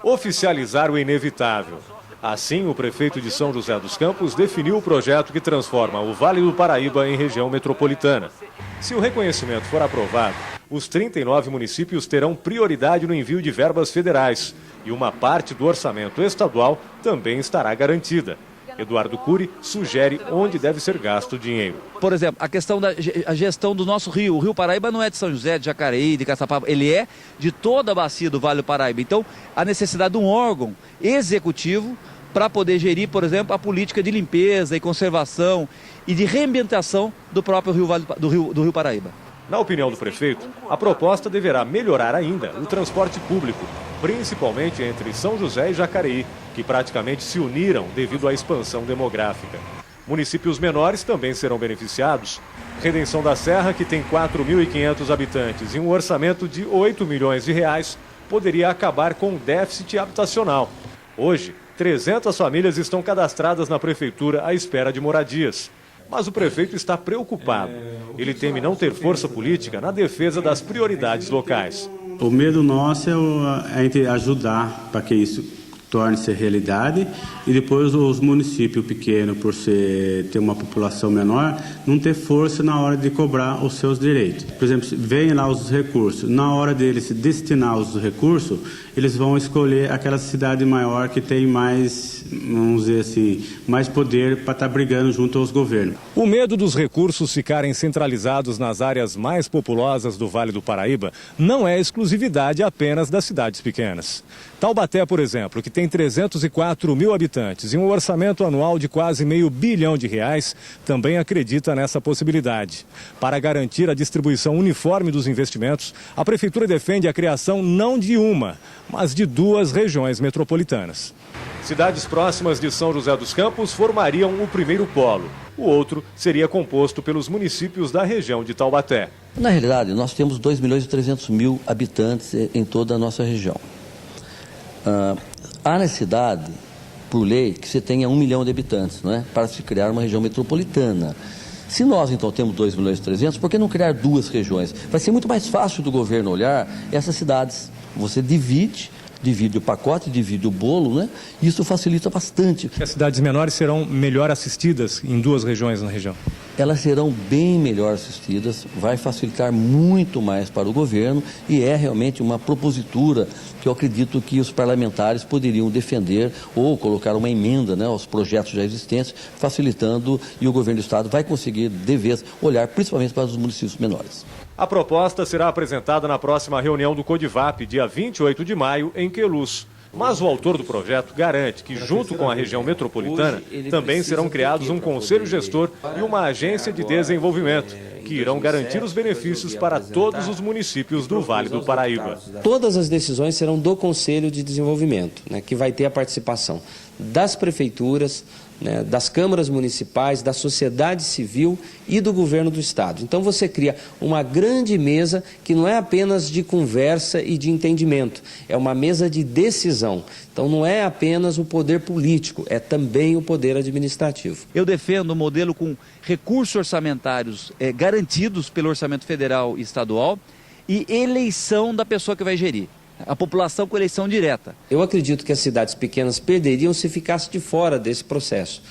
Oficializar o inevitável. Assim, o prefeito de São José dos Campos definiu o projeto que transforma o Vale do Paraíba em região metropolitana. Se o reconhecimento for aprovado, os 39 municípios terão prioridade no envio de verbas federais e uma parte do orçamento estadual também estará garantida. Eduardo Cury sugere onde deve ser gasto o dinheiro. Por exemplo, a questão da gestão do nosso rio. O Rio Paraíba não é de São José, de Jacareí, de Caçapava, ele é de toda a bacia do Vale do Paraíba. Então, a necessidade de um órgão executivo para poder gerir, por exemplo, a política de limpeza e conservação e de reambientação do próprio do Rio Paraíba. Na opinião do prefeito, a proposta deverá melhorar ainda o transporte público, principalmente entre São José e Jacareí, que praticamente se uniram devido à expansão demográfica. Municípios menores também serão beneficiados. Redenção da Serra, que tem 4.500 habitantes e um orçamento de 8 milhões de reais, poderia acabar com o déficit habitacional. Hoje, 300 famílias estão cadastradas na prefeitura à espera de moradias. Mas o prefeito está preocupado. Ele teme não ter força política na defesa das prioridades locais. O medo nosso é ajudar para que isso torne-se realidade e depois os municípios pequenos, por ter uma população menor, não ter força na hora de cobrar os seus direitos. Por exemplo, vem lá os recursos, na hora deles destinar os recursos, eles vão escolher aquela cidade maior que tem mais, vamos dizer assim, mais poder para estar brigando junto aos governos. O medo dos recursos ficarem centralizados nas áreas mais populosas do Vale do Paraíba não é exclusividade apenas das cidades pequenas. Taubaté, por exemplo, que tem 304 mil habitantes e um orçamento anual de quase R$500 milhão, também acredita nessa possibilidade. Para garantir a distribuição uniforme dos investimentos, a Prefeitura defende a criação não de uma, mas de 2 regiões metropolitanas. Cidades próximas de São José dos Campos formariam o primeiro polo. O outro seria composto pelos municípios da região de Taubaté. Na realidade, nós temos 2.300.000 habitantes em toda a nossa região. Há necessidade, por lei, que você tenha 1 milhão de habitantes, não é? Para se criar uma região metropolitana. Se nós, então, temos 2.300.000, por que não criar 2 regiões? Vai ser muito mais fácil do governo olhar essas cidades. Você divide o pacote, divide o bolo, né? Isso facilita bastante. As cidades menores serão melhor assistidas em 2 regiões na região? Elas serão bem melhor assistidas, vai facilitar muito mais para o governo e é realmente uma propositura que eu acredito que os parlamentares poderiam defender ou colocar uma emenda, né, aos projetos já existentes, facilitando, e o governo do estado vai conseguir, de vez, olhar principalmente para os municípios menores. A proposta será apresentada na próxima reunião do CODIVAP, dia 28 de maio, em Queluz. Mas o autor do projeto garante que, junto com a região metropolitana, também serão criados um conselho gestor e uma agência de desenvolvimento, que irão garantir os benefícios para todos os municípios do Vale do Paraíba. Todas as decisões serão do Conselho de Desenvolvimento, né, que vai ter a participação das prefeituras, né, das câmaras municipais, da sociedade civil e do governo do estado. Então você cria uma grande mesa que não é apenas de conversa e de entendimento, é uma mesa de decisão. Então não é apenas o poder político, é também o poder administrativo. Eu defendo um modelo com recursos orçamentários garantidos pelo orçamento federal e estadual e eleição da pessoa que vai gerir. A população com eleição direta. Eu acredito que as cidades pequenas perderiam se ficasse de fora desse processo.